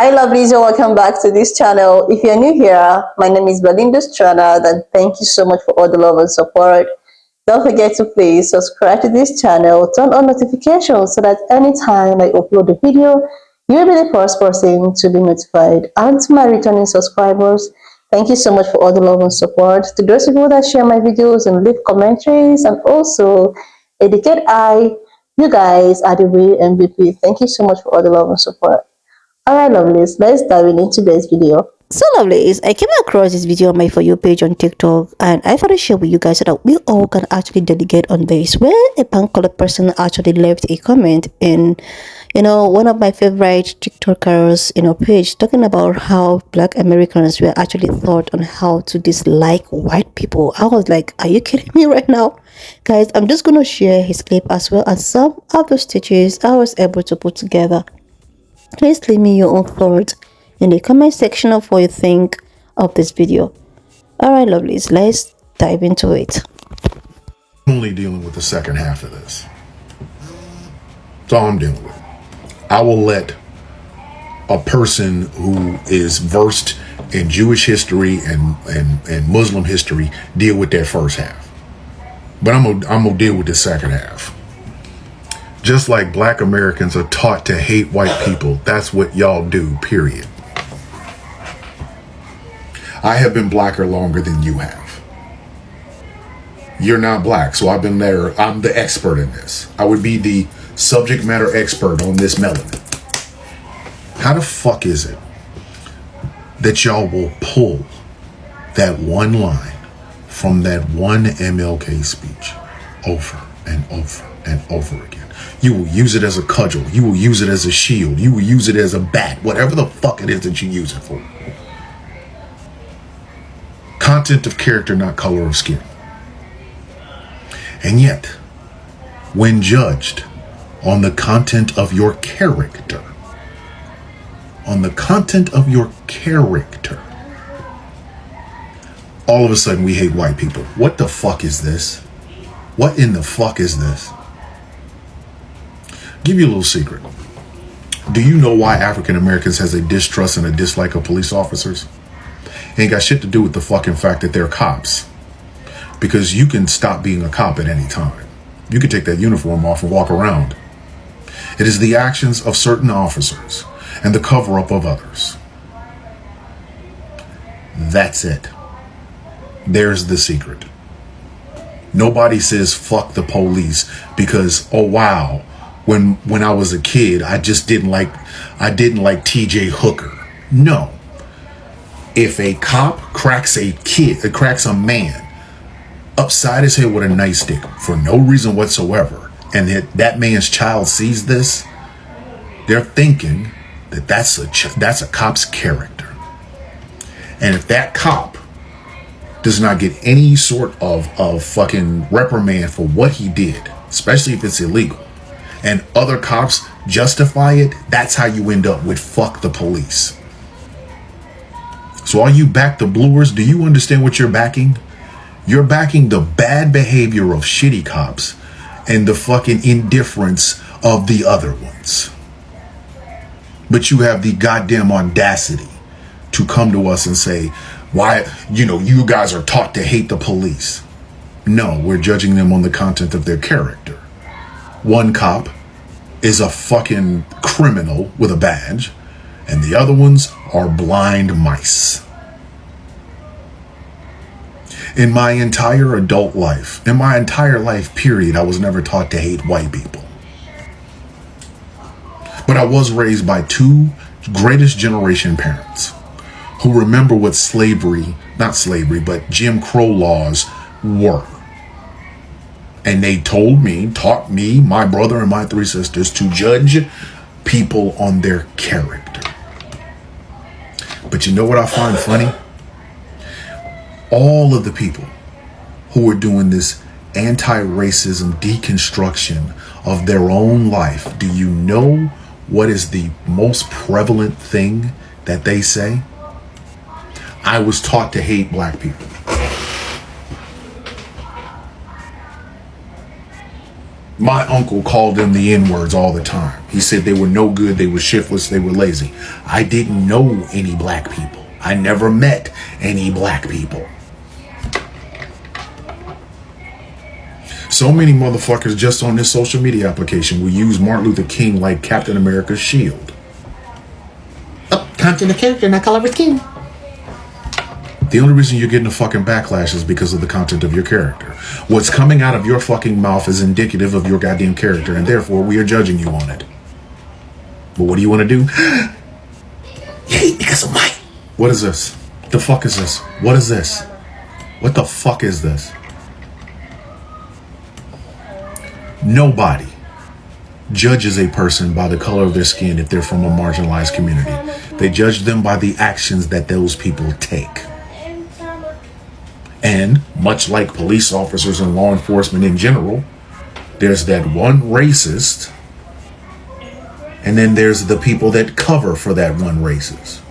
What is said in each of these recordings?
Hi lovelies and welcome back to this channel. If you're new here, my name is Belinda Strana and thank you so much for all the love and support. Don't forget to please subscribe to this channel, turn on notifications so that anytime I upload a video, you'll be the first person to be notified. And to my returning subscribers, thank you so much for all the love and support. To those people that share my videos and leave commentaries and also educate you guys are the real MVP. Thank you so much for all the love and support. Alright, lovelies, let's dive into today's video. So, lovelies, I came across this video on my For You page on TikTok and I thought I'd share with you guys so that we all can actually delegate on this. Where a pan-colored person actually left a comment in, one of my favorite TikTokers, page talking about how Black Americans were actually taught on how to dislike white people. I was like, are you kidding me right now? Guys, I'm just going to share his clip as well as some of the stitches I was able to put together. Please leave me your own thoughts in the comment section of what you think of this video. Alright, lovelies, let's dive into it. I'm only dealing with the second half of this. That's all I'm dealing with. I will let a person who is versed in Jewish history and Muslim history deal with that first half. But I'm gonna deal with the second half. Just like Black Americans are taught to hate white people, that's what y'all do, period. I have been blacker longer than you have. You're not black, so I've been there. I'm the expert in this. I would be the subject matter expert on this melanin. How the fuck is it that y'all will pull that one line from that one MLK speech over and over and over again? You will use it as a cudgel. You will use it as a shield. You will use it as a bat. Whatever the fuck it is that you use it for. Content of character, not color of skin. And yet, when judged on the content of your character, all of a sudden we hate white people. What the fuck is this? What in the fuck is this? Give you a little secret. Do you know why African Americans has a distrust and a dislike of police officers? It ain't got shit to do with the fucking fact that they're cops. Because you can stop being a cop at any time. You can take that uniform off and walk around. It is the actions of certain officers and the cover-up of others. That's it. There's the secret. Nobody says fuck the police because, oh wow, when I was a kid, I didn't like TJ Hooker. No. If a cop cracks a man upside his head with a nightstick for no reason whatsoever, and that man's child sees this, they're thinking that that's a cop's character. And if that cop does not get any sort of fucking reprimand for what he did, especially if it's illegal, and other cops justify it, that's how you end up with fuck the police. So all you back the bluers, do you understand what you're backing? You're backing the bad behavior of shitty cops and the fucking indifference of the other ones. But you have the goddamn audacity to come to us and say, why, you guys are taught to hate the police. No, we're judging them on the content of their character. One cop is a fucking criminal with a badge, and the other ones are blind mice. In my entire adult life, in my entire life period, I was never taught to hate white people. But I was raised by two greatest generation parents who remember what but Jim Crow laws were. And they taught me, my brother and my three sisters, to judge people on their character. But you know what I find funny? All of the people who are doing this anti-racism deconstruction of their own life, do you know what is the most prevalent thing that they say? I was taught to hate black people. My uncle called them the N-words all the time. He said they were no good, they were shiftless, they were lazy. I didn't know any black people. I never met any black people. So many motherfuckers just on this social media application will use Martin Luther King like Captain America's shield. Oh, content of character, not color of king. The only reason you're getting a fucking backlash is because of the content of your character. What's coming out of your fucking mouth is indicative of your goddamn character, and therefore we are judging you on it. But what do you want to do? You hate because of white. What is this? The fuck is this? What is this? What the fuck is this? Nobody judges a person by the color of their skin if they're from a marginalized community. They judge them by the actions that those people take. And much like police officers and law enforcement in general, there's that one racist, and then there's the people that cover for that one racist.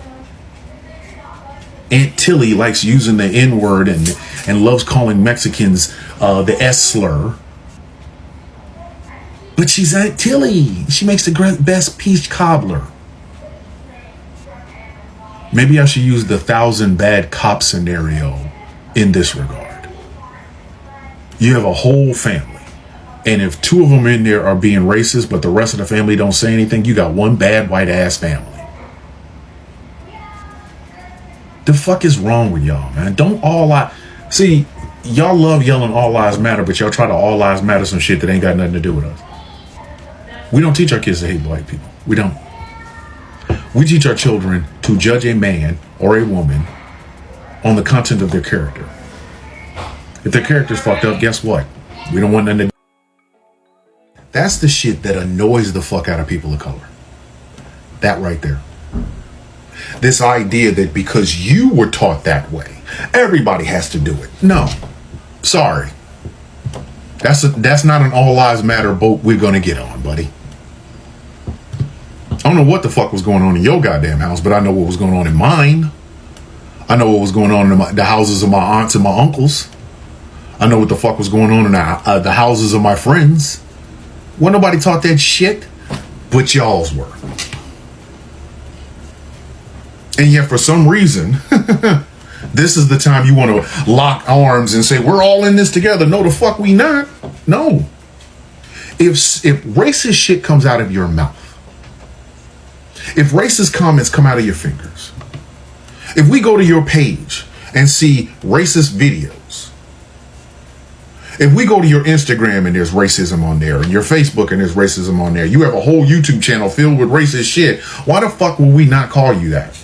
Aunt Tilly likes using the N-word and loves calling Mexicans the S slur. But she's Aunt Tilly. She makes the best peach cobbler. Maybe I should use the 1,000 bad cop scenario in this regard. You have a whole family, and if 2 of them in there are being racist, but the rest of the family don't say anything, you got one bad white ass family. The fuck is wrong with y'all, man? Don't all lie. See, y'all love yelling all lives matter, but y'all try to all lives matter some shit that ain't got nothing to do with us. We don't teach our kids to hate black people. We don't. We teach our children to judge a man or a woman on the content of their character. If their character's fucked up, guess what? We don't want nothing to. That's the shit that annoys the fuck out of people of color. That right there. This idea that because you were taught that way, everybody has to do it. No. Sorry. That's not an all lives matter boat we're gonna get on, buddy. I don't know what the fuck was going on in your goddamn house, but I know what was going on in mine. I know what was going on in the houses of my aunts and my uncles. I know what the fuck was going on in the houses of my friends. Wasn't nobody taught that shit, but y'all's were. And yet for some reason, this is the time you want to lock arms and say, we're all in this together. No, the fuck we not. No. If racist shit comes out of your mouth, if racist comments come out of your fingers, if we go to your page and see racist videos, if we go to your Instagram and there's racism on there, and your Facebook and there's racism on there, you have a whole YouTube channel filled with racist shit, why the fuck would we not call you that?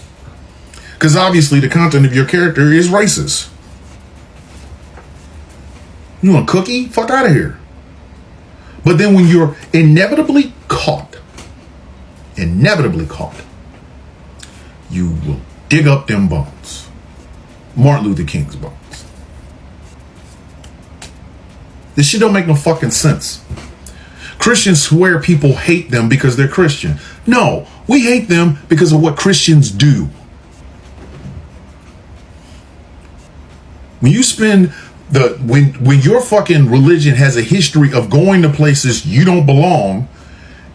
Because obviously the content of your character is racist. You want a cookie? Fuck out of here. But then when you're inevitably caught, you will dig up them bones. Martin Luther King's bones. This shit don't make no fucking sense. Christians swear people hate them because they're Christian. No, we hate them because of what Christians do. When you spend when your fucking religion has a history of going to places you don't belong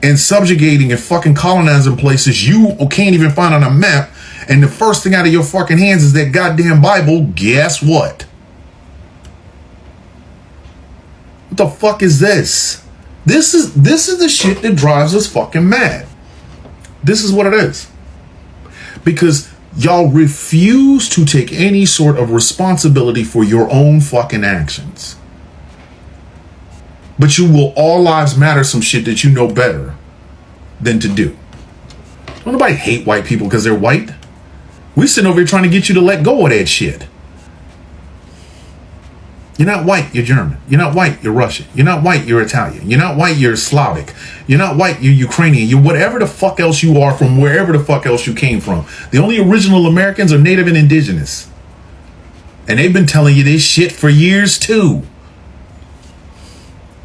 and subjugating and fucking colonizing places you can't even find on a map, and the first thing out of your fucking hands is that goddamn Bible, guess what? What the fuck is this? This is the shit that drives us fucking mad. This is what it is. Because y'all refuse to take any sort of responsibility for your own fucking actions. But you will all lives matter some shit that you know better than to do. Don't nobody hate white people because they're white. We sitting over here trying to get you to let go of that shit. You're not white, you're German. You're not white, you're Russian. You're not white, you're Italian. You're not white, you're Slavic. You're not white, you're Ukrainian. You're whatever the fuck else you are from wherever the fuck else you came from. The only original Americans are native and indigenous. And they've been telling you this shit for years too.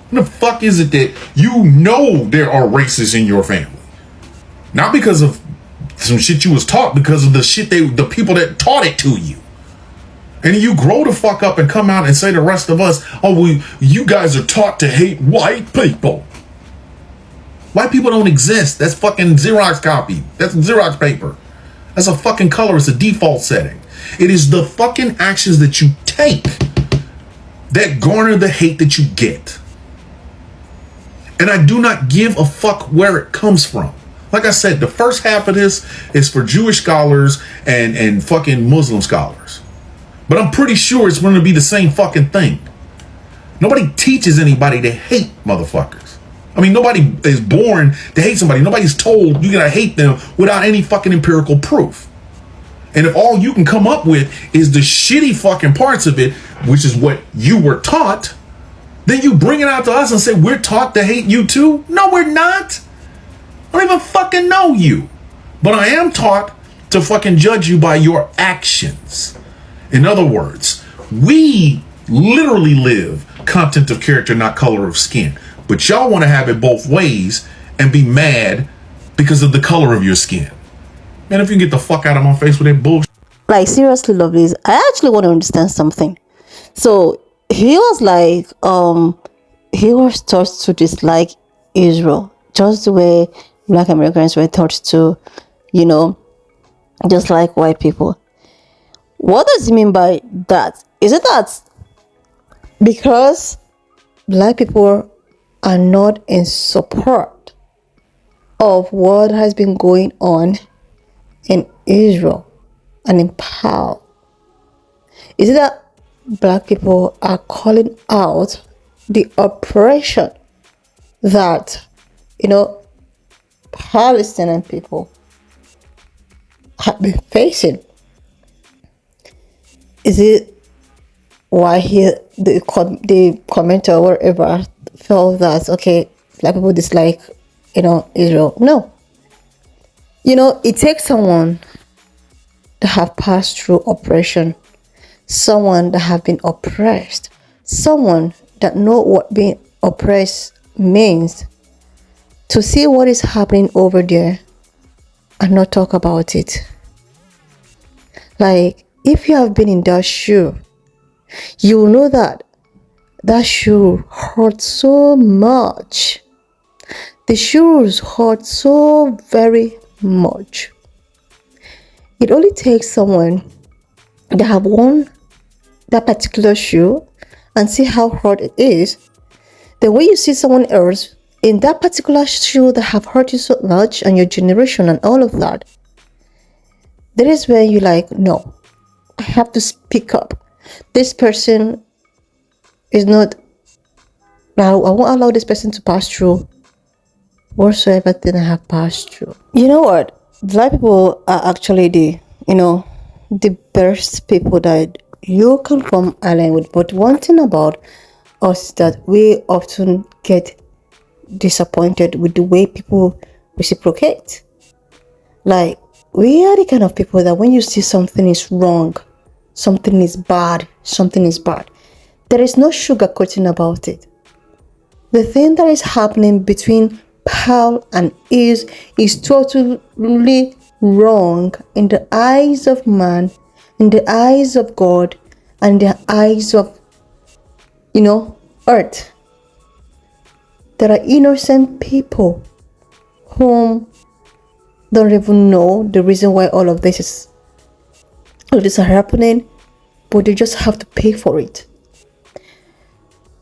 What the fuck is it that you know there are racists in your family? Not because of some shit you was taught, because of the shit the people that taught it to you. And you grow the fuck up and come out and say to the rest of us, oh, you guys are taught to hate white people. White people don't exist. That's fucking Xerox copy. That's Xerox paper. That's a fucking color. It's a default setting. It is the fucking actions that you take that garner the hate that you get. And I do not give a fuck where it comes from. Like I said, the first half of this is for Jewish scholars and fucking Muslim scholars. But I'm pretty sure it's going to be the same fucking thing. Nobody teaches anybody to hate motherfuckers. I mean, nobody is born to hate somebody. Nobody's told you gotta hate them without any fucking empirical proof. And if all you can come up with is the shitty fucking parts of it, which is what you were taught, then you bring it out to us and say, we're taught to hate you too? No, we're not. I don't even fucking know you. But I am taught to fucking judge you by your actions. In other words, we literally live content of character, not color of skin. But y'all want to have it both ways and be mad because of the color of your skin. Man, if you can get the fuck out of my face with that bullshit. Like, seriously, lovelies, I actually want to understand something. So he was like, he was taught to dislike Israel, just the way Black Americans were taught to, dislike white people. What does he mean by that? Is it that because Black people are not in support of what has been going on in Israel and in Pe.Ple? Is it that Black people are calling out the oppression that, Palestinian people have been facing? Is it why the commenter or whatever felt that, okay, Black people dislike, Israel? No. It takes someone that have passed through oppression, someone that have been oppressed, someone that know what being oppressed means, to see what is happening over there and not talk about it. Like, if you have been in that shoe, you will know that that shoe hurts so much. The shoes hurt so very much. It only takes someone that have worn that particular shoe and see how hard it is. Then when you see someone else in that particular shoe that have hurt you so much and your generation and all of that, that is when you're like, no, I have to speak up. This person is not, I won't allow this person to pass through whatsoever thing I have passed through. You know what? Black people are actually the best people that you can form alliance with. But one thing about us is that we often get disappointed with the way people reciprocate. Like, we are the kind of people that when you see something is wrong, something is bad, there is no sugarcoating about it. The thing that is happening between Pe.Ple and is totally wrong in the eyes of man, in the eyes of God, and the eyes of, earth. There are innocent people whom don't even know the reason why all of this are happening, but they just have to pay for it.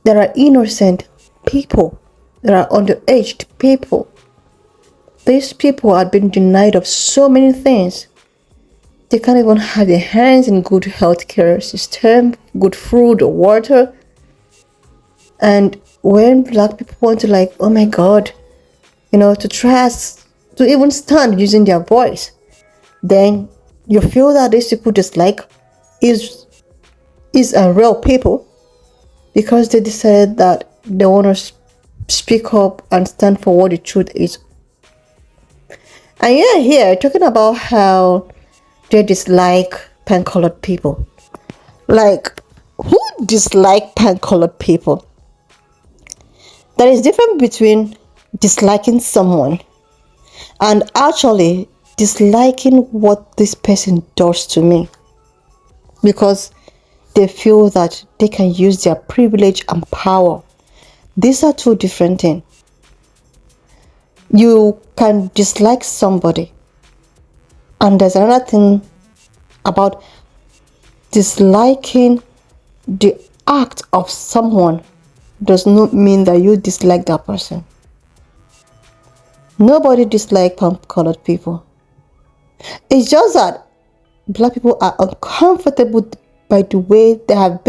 There are innocent people. There are underaged people. These people have been denied of so many things. They can't even have their hands in good healthcare system, good food or water. And when Black people want to oh my God, to try to even stand using their voice, then you feel that these people dislike is real people because they decided that they want to speak up and stand for what the truth is. And you're here talking about how they dislike pan-colored people. Like, who dislike pan-colored people? There is difference between disliking someone and actually disliking what this person does to me. Because they feel that they can use their privilege and power. These are two different things. You can dislike somebody, and there's another thing about disliking the act of someone does not mean that you dislike that person. Nobody dislikes colored people. It's just that black people are uncomfortable by the way they've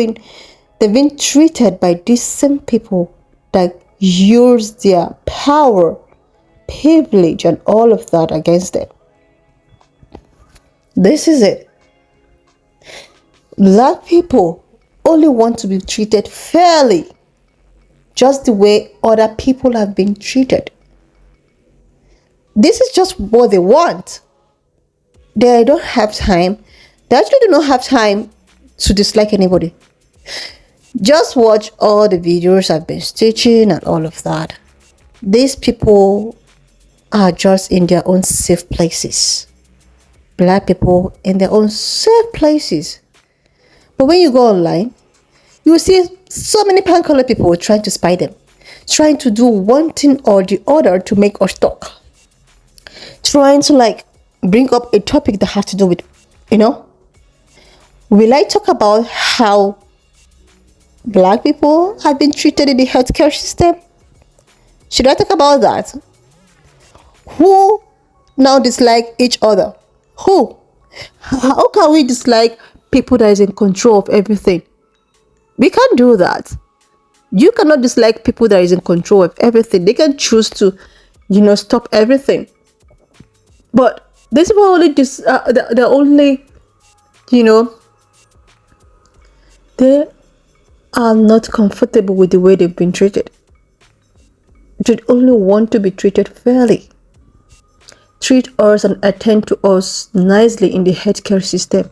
been treated by these same people that use their power, privilege, and all of that against them. This is it. Black people only want to be treated fairly, just the way other people have been treated. This is just what they want. They don't have time. They actually do not have time to dislike anybody. Just watch all the videos I've been stitching and all of that. These people are just in their own safe places. Black people in their own safe places. But when you go online, you will see so many pan-colored people trying to spy them, trying to do one thing or the other to make us talk, trying to bring up a topic that has to do with, will I talk about how black people have been treated in the healthcare system? Should I talk about that? Who now dislike each other? Who? How can we dislike people that is in control of everything? We can't do that. You cannot dislike people that is in control of everything. They can choose to, stop everything. But these people they're only, they are not comfortable with the way they've been treated. They only want to be treated fairly. Treat us and attend to us nicely in the healthcare system.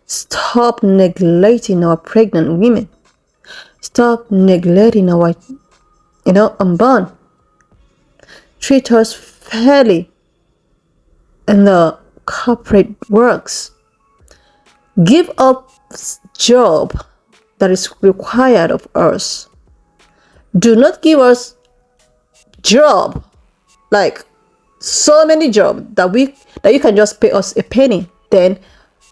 Stop neglecting our pregnant women. Stop neglecting our, unborn. Treat us fairly in the corporate works. Give us job that is required of us. Do not give us job like so many jobs that you can just pay us a penny. Then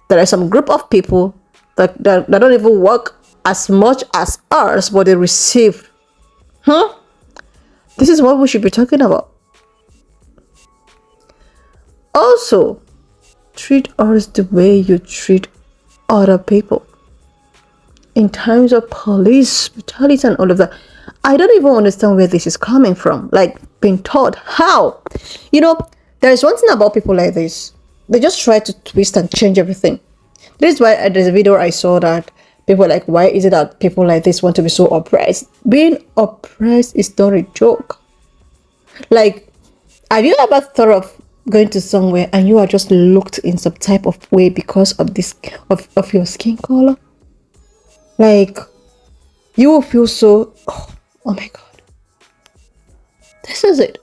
there are some group of people that don't even work as much as ours, but they receive. This is what we should be talking about. Also, treat us the way you treat other people. In times of police brutality and all of that, I don't even understand where this is coming from. Being taught how. There is one thing about people like this. They just try to twist and change everything. This is why there's a video I saw that people are like, why is it that people like this want to be so oppressed? Being oppressed is not a joke. Have you ever thought of going to somewhere and you are just looked in some type of way because of this of your skin color? You will feel so, oh my god, this is it.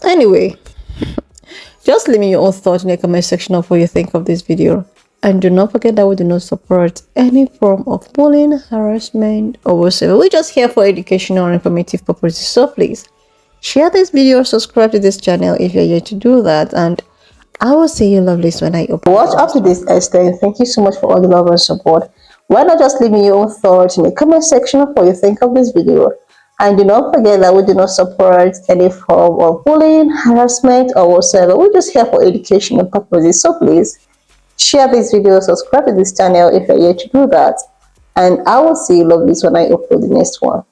Anyway, just leave me your own thoughts in the comment section of what you think of this video, and do not forget that we do not support any form of bullying, harassment, or whatsoever. We're just here for educational and informative purposes, so please share this video, subscribe to this channel if you're yet to do that, and I will see you lovelies when I open. Watch up to this extent. Thank you so much for all the love and support. Why not just leave me your own thoughts in the comment section of what you think of this video. And do not forget that we do not support any form of bullying, harassment, or whatsoever. We're just here for educational purposes. So please share this video, subscribe to this channel if you're yet to do that. And I will see you lovelies when I upload the next one.